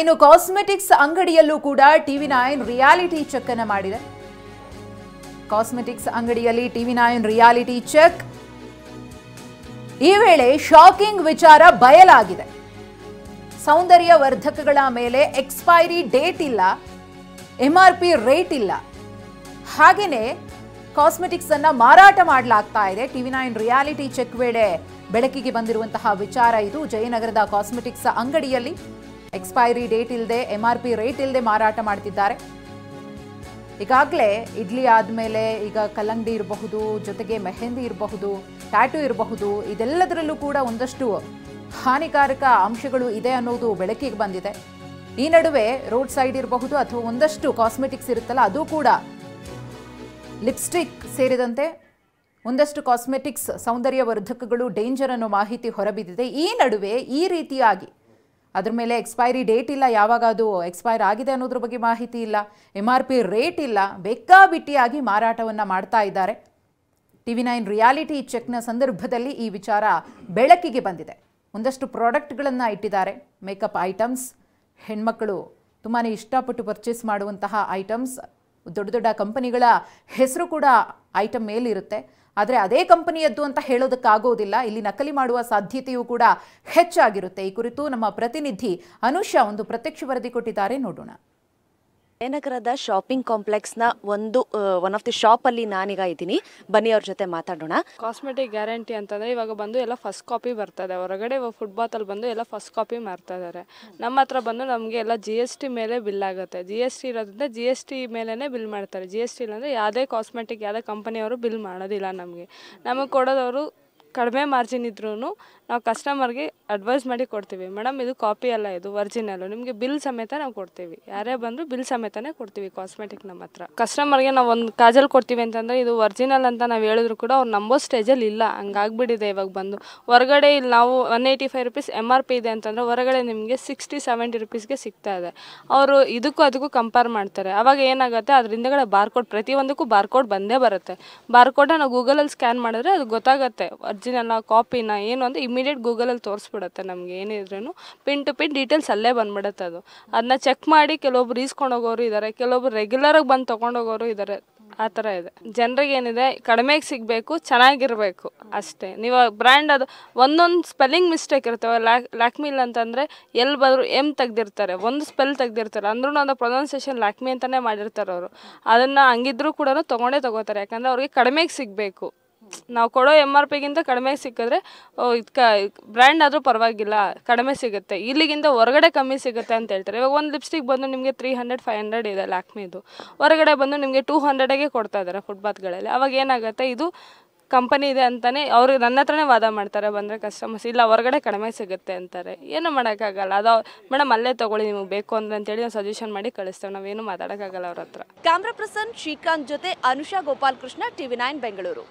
ಇನ್ನು ಕಾಸ್ಮೆಟಿಕ್ಸ್ ಅಂಗಡಿಯಲ್ಲೂ ಕೂಡ TV9 reality check ಅನ್ನು ಮಾಡಿದೆ. ಕಾಸ್ಮೆಟಿಕ್ಸ್ ಅಂಗಡಿಯಲ್ಲಿ TV9 ರಿಯಾಲಿಟಿ ಚೆಕ್. ಈ ವೇಳೆ ಶಾಕಿಂಗ್ ವಿಚಾರ ಬಯಲಾಗಿದೆ. ಸೌಂದರ್ಯ ವರ್ಧಕಗಳ ಮೇಲೆ ಎಕ್ಸ್ಪೈರಿ ಡೇಟ್ ಇಲ್ಲ, MRP ರೇಟ್ ಇಲ್ಲ, ಹಾಗೇನೆ ಕಾಸ್ಮೆಟಿಕ್ಸ್ ಅನ್ನ ಮಾರಾಟ ಮಾಡಲಾಗ್ತಾ ಇದೆ. TV9 ರಿಯಾಲಿಟಿ ಚೆಕ್ ವೇಳೆ ಬೆಳಕಿಗೆ ಬಂದಿರುವಂತಹ ವಿಚಾರ ಇದು. ಜಯನಗರದ ಕಾಸ್ಮೆಟಿಕ್ಸ್ ಅಂಗಡಿಯಲ್ಲಿ ಎಕ್ಸ್ಪೈರಿ ಡೇಟ್ ಇಲ್ಲದೆ, MRP ರೇಟ್ ಇಲ್ಲದೆ ಮಾರಾಟ ಮಾಡ್ತಿದ್ದಾರೆ. ಈಗಾಗಲೇ ಇಡ್ಲಿ ಆದಮೇಲೆ ಈಗ ಕಲ್ಲಂಗಡಿ ಇರಬಹುದು, ಜೊತೆಗೆ ಮೆಹಂದಿ ಇರಬಹುದು, ಟ್ಯಾಟೂ ಇರಬಹುದು, ಇದೆಲ್ಲದರಲ್ಲೂ ಕೂಡ ಒಂದಷ್ಟು ಹಾನಿಕಾರಕ ಅಂಶಗಳು ಇದೆ ಅನ್ನೋದು ಬೆಳಕಿಗೆ ಬಂದಿದೆ. ಈ ನಡುವೆ ರೋಡ್ ಸೈಡ್ ಇರಬಹುದು ಅಥವಾ ಒಂದಷ್ಟು ಕಾಸ್ಮೆಟಿಕ್ಸ್ ಇರುತ್ತಲ್ಲ, ಅದು ಕೂಡ ಲಿಪ್ಸ್ಟಿಕ್ ಸೇರಿದಂತೆ ಒಂದಷ್ಟು ಕಾಸ್ಮೆಟಿಕ್ಸ್ ಸೌಂದರ್ಯ ವರ್ಧಕಗಳು ಡೇಂಜರ್ ಅನ್ನೋ ಮಾಹಿತಿ ಹೊರಬಿದ್ದಿದೆ. ಈ ನಡುವೆ ಈ ರೀತಿಯಾಗಿ ಅದ್ರ ಮೇಲೆ ಎಕ್ಸ್ಪೈರಿ ಡೇಟ್ ಇಲ್ಲ, ಯಾವಾಗ ಅದು ಎಕ್ಸ್ಪೈರ್ ಆಗಿದೆ ಅನ್ನೋದ್ರ ಬಗ್ಗೆ ಮಾಹಿತಿ ಇಲ್ಲ, MRP ರೇಟ್ ಇಲ್ಲ, ಬೇಕಾಬಿಟ್ಟಿಯಾಗಿ ಮಾರಾಟವನ್ನು ಮಾಡ್ತಾ ಇದ್ದಾರೆ. TV9 ರಿಯಾಲಿಟಿ ಚೆಕ್ನ ಸಂದರ್ಭದಲ್ಲಿ ಈ ವಿಚಾರ ಬೆಳಕಿಗೆ ಬಂದಿದೆ. ಒಂದಷ್ಟು ಪ್ರಾಡಕ್ಟ್ಗಳನ್ನು ಇಟ್ಟಿದ್ದಾರೆ. ಮೇಕಪ್ ಐಟಮ್ಸ್, ಹೆಣ್ಮಕ್ಕಳು ತುಂಬಾ ಇಷ್ಟಪಟ್ಟು ಪರ್ಚೇಸ್ ಮಾಡುವಂತಹ ಐಟಮ್ಸ್, ದೊಡ್ಡ ದೊಡ್ಡ ಕಂಪನಿಗಳ ಹೆಸರು ಕೂಡ ಐಟಮ್ ಮೇಲಿರುತ್ತೆ. ಆದರೆ ಅದೇ ಕಂಪನಿಯದ್ದು ಅಂತ ಹೇಳೋದಕ್ಕಾಗೋದಿಲ್ಲ. ಇಲ್ಲಿ ನಕಲಿ ಮಾಡುವ ಸಾಧ್ಯತೆಯೂ ಕೂಡ ಹೆಚ್ಚಾಗಿರುತ್ತೆ. ಈ ಕುರಿತು ನಮ್ಮ ಪ್ರತಿನಿಧಿ ಅನುಷಾ ಒಂದು ಪ್ರತ್ಯಕ್ಷ ವರದಿ ಕೊಟ್ಟಿದ್ದಾರೆ, ನೋಡೋಣ. ಜಯನಗರದ ಶಾಪಿಂಗ್ ಕಾಂಪ್ಲೆಕ್ಸ್ನ ಒನ್ ಆಫ್ ದಿ ಶಾಪ್ ಅಲ್ಲಿ ನಾನೀಗ ಇದ್ದೀನಿ. ಬನ್ನಿ ಅವ್ರ ಜೊತೆ ಮಾತಾಡೋಣ. ಕಾಸ್ಮೆಟಿಕ್ ಗ್ಯಾರಂಟಿ ಅಂತಂದರೆ ಇವಾಗ ಬಂದು ಎಲ್ಲ ಫಸ್ಟ್ ಕಾಪಿ ಬರ್ತದೆ. ಹೊರಗಡೆ ಫುಟ್ಪಾತಲ್ಲಿ ಬಂದು ಎಲ್ಲ ಫಸ್ಟ್ ಕಾಪಿ ಮಾರ್ತಾ ಇದ್ದಾರೆ. ನಮ್ಮ ಹತ್ರ ಬಂದು ನಮಗೆ ಎಲ್ಲ GST ಮೇಲೆ ಬಿಲ್ ಆಗುತ್ತೆ. GST ಇರೋದ್ರಿಂದ GST ಮೇಲೇ ಬಿಲ್ ಮಾಡ್ತಾರೆ. GST ಇಲ್ಲಾಂದರೆ ಯಾವುದೇ ಕಾಸ್ಮೆಟಿಕ್ ಯಾವುದೇ ಕಂಪನಿಯವರು ಬಿಲ್ ಮಾಡೋದಿಲ್ಲ. ನಮಗೆ ಕೊಡೋದವರು ಕಡಿಮೆ ಮಾರ್ಜಿನ್ ಇದ್ರೂ ನಾವು ಕಸ್ಟಮರ್ಗೆ ಅಡ್ವೈಸ್ ಮಾಡಿ ಕೊಡ್ತೀವಿ. ಮೇಡಮ್ ಇದು ಕಾಪಿ ಅಲ್ಲ, ಇದು ಒರಿಜಿನಲ್ಲು, ನಿಮಗೆ ಬಿಲ್ ಸಮೇತ ನಾವು ಕೊಡ್ತೀವಿ. ಯಾರೇ ಬಂದರೂ ಬಿಲ್ ಸಮೇತನೇ ಕೊಡ್ತೀವಿ ಕಾಸ್ಮೆಟಿಕ್ ನಮ್ಮ ಹತ್ರ. ಕಸ್ಟಮರ್ಗೆ ನಾವು ಒಂದು ಕಾಜಲ್ ಕೊಡ್ತೀವಿ ಅಂತಂದರೆ ಇದು ಒರಿಜಿನಲ್ ಅಂತ ನಾವು ಹೇಳಿದ್ರು ಕೂಡ ಅವ್ರು ನಂಬೋ ಸ್ಟೇಜಲ್ಲಿ ಇಲ್ಲ. ಹಂಗಾಗ್ಬಿಟ್ಟಿದೆ ಇವಾಗ ಬಂದು. ಹೊರಗಡೆ ಇಲ್ಲಿ ನಾವು 185 ರೂಪೀಸ್ MRP ಇದೆ ಅಂತಂದರೆ ಹೊರಗಡೆ ನಿಮಗೆ 60-70 ರೂಪೀಸ್ಗೆ ಸಿಗ್ತಾ ಇದೆ. ಅವರು ಇದಕ್ಕೂ ಅದಕ್ಕೂ ಕಂಪೇರ್ ಮಾಡ್ತಾರೆ. ಆವಾಗ ಏನಾಗುತ್ತೆ, ಅದ್ರ ಹಿಂದೆಗಡೆ ಬಾರ್ಕೋಡ್, ಪ್ರತಿಯೊಂದಕ್ಕೂ ಬಾರ್ಕೋಡ್ ಬಂದೇ ಬರುತ್ತೆ. ಬಾರ್ಕೋಡನ್ನ ನಾವು ಗೂಗಲಲ್ಲಿ ಸ್ಕ್ಯಾನ್ ಮಾಡಿದ್ರೆ ಅದು ಗೊತ್ತಾಗುತ್ತೆ ಒರಿಜಿನಲ್ ಕಾಪಿನ ಏನು ಅಂತ. ಇಮಿಡಿಯೇಟ್ ಗೂಗಲಲ್ಲಿ ತೋರಿಸ್ಬಿಡುತ್ತೆ ನಮಗೆ ಏನಿದ್ರೂ. ಪಿನ್ ಟು ಪಿನ್ ಡೀಟೇಲ್ಸ್ ಅಲ್ಲೇ ಬಂದ್ಬಿಡುತ್ತೆ. ಅದನ್ನ ಚೆಕ್ ಮಾಡಿ ಕೆಲವೊಬ್ರು ಈಸ್ಕೊಂಡು ಹೋಗೋರು ಇದ್ದಾರೆ, ಕೆಲವೊಬ್ರು ರೆಗ್ಯುಲರಾಗಿ ಬಂದು ತೊಗೊಂಡೋಗೋರು ಇದ್ದಾರೆ. ಆ ಥರ ಇದೆ. ಜನರಿಗೆ ಏನಿದೆ, ಕಡಿಮೆಗೆ ಸಿಗಬೇಕು, ಚೆನ್ನಾಗಿರಬೇಕು ಅಷ್ಟೇ. ನೀವು ಬ್ರ್ಯಾಂಡ್ ಅದು ಒಂದೊಂದು ಸ್ಪೆಲ್ಲಿಂಗ್ ಮಿಸ್ಟೇಕ್ ಇರ್ತವೆ. ಲ್ಯಾಕ್ಮಿಲ್ ಅಂತಂದರೆ ಎಲ್ಲಿ ಬಂದರೂ M ತೆಗ್ದಿರ್ತಾರೆ, ಒಂದು ಸ್ಪೆಲ್ ತೆಗ್ದಿರ್ತಾರೆ, ಅಂದ್ರೂ ಅದು ಪ್ರೊನೌನ್ಸಿಯೇಷನ್ ಲ್ಯಾಕ್ಮಿ ಅಂತಲೇ ಮಾಡಿರ್ತಾರೆ ಅವರು. ಅದನ್ನು ಹಂಗಿದ್ರೂ ಕೂಡ ತೊಗೋತಾರೆ. ಯಾಕಂದರೆ ಅವ್ರಿಗೆ ಕಡಿಮೆಗೆ ಸಿಗಬೇಕು. ನಾವು ಕೊಡೋ MRPಗಿಂತ ಕಡಿಮೆ ಸಿಕ್ಕಿದ್ರೆ ಬ್ರ್ಯಾಂಡ್ ಆದರೂ ಪರವಾಗಿಲ್ಲ, ಕಡಿಮೆ ಸಿಗುತ್ತೆ, ಇಲ್ಲಿಗಿಂತ ಹೊರಗಡೆ ಕಮ್ಮಿ ಸಿಗುತ್ತೆ ಅಂತ ಹೇಳ್ತಾರೆ. ಇವಾಗ ಒಂದು ಲಿಪ್ಸ್ಟಿಕ್ ಬಂದು ನಿಮಗೆ 300-500 ಇದೆ ಲ್ಯಾಕ್ಮಿದು, ಹೊರಗಡೆ ಬಂದು ನಿಮಗೆ 200ಗೆ ಕೊಡ್ತಾ ಇದ್ದಾರೆ ಫುಟ್ಪಾತ್ಗಳಲ್ಲಿ. ಅವಾಗ ಏನಾಗುತ್ತೆ, ಇದು ಕಂಪನಿ ಇದೆ ಅಂತಲೇ ಅವರು ನನ್ನ ಹತ್ರನೇ ವಾದ ಮಾಡ್ತಾರೆ ಬಂದರೆ ಕಸ್ಟಮರ್ಸ್. ಇಲ್ಲ ಹೊರಗಡೆ ಕಡಿಮೆ ಸಿಗುತ್ತೆ ಅಂತಾರೆ. ಏನು ಮಾಡೋಕ್ಕಾಗಲ್ಲ. ಅದು ಮೇಡಮ್ ಅಲ್ಲೇ ತೊಗೊಳ್ಳಿ ನಿಮಗೆ ಬೇಕು ಅಂದ್ರೆ ಅಂತೇಳಿ ನಾವು ಸಜೆಷನ್ ಮಾಡಿ ಕಳಿಸ್ತೇವೆ. ನಾವೇನು ಮಾತಾಡೋಕ್ಕಾಗಲ್ಲ ಅವ್ರ ಹತ್ರ. ಕ್ಯಾಮ್ರಾ ಪರ್ಸನ್ ಶ್ರೀಕಾಂತ್ ಜೊತೆ ಅನುಷಾ ಗೋಪಾಲಕೃಷ್ಣ, TV9 ಬೆಂಗಳೂರು.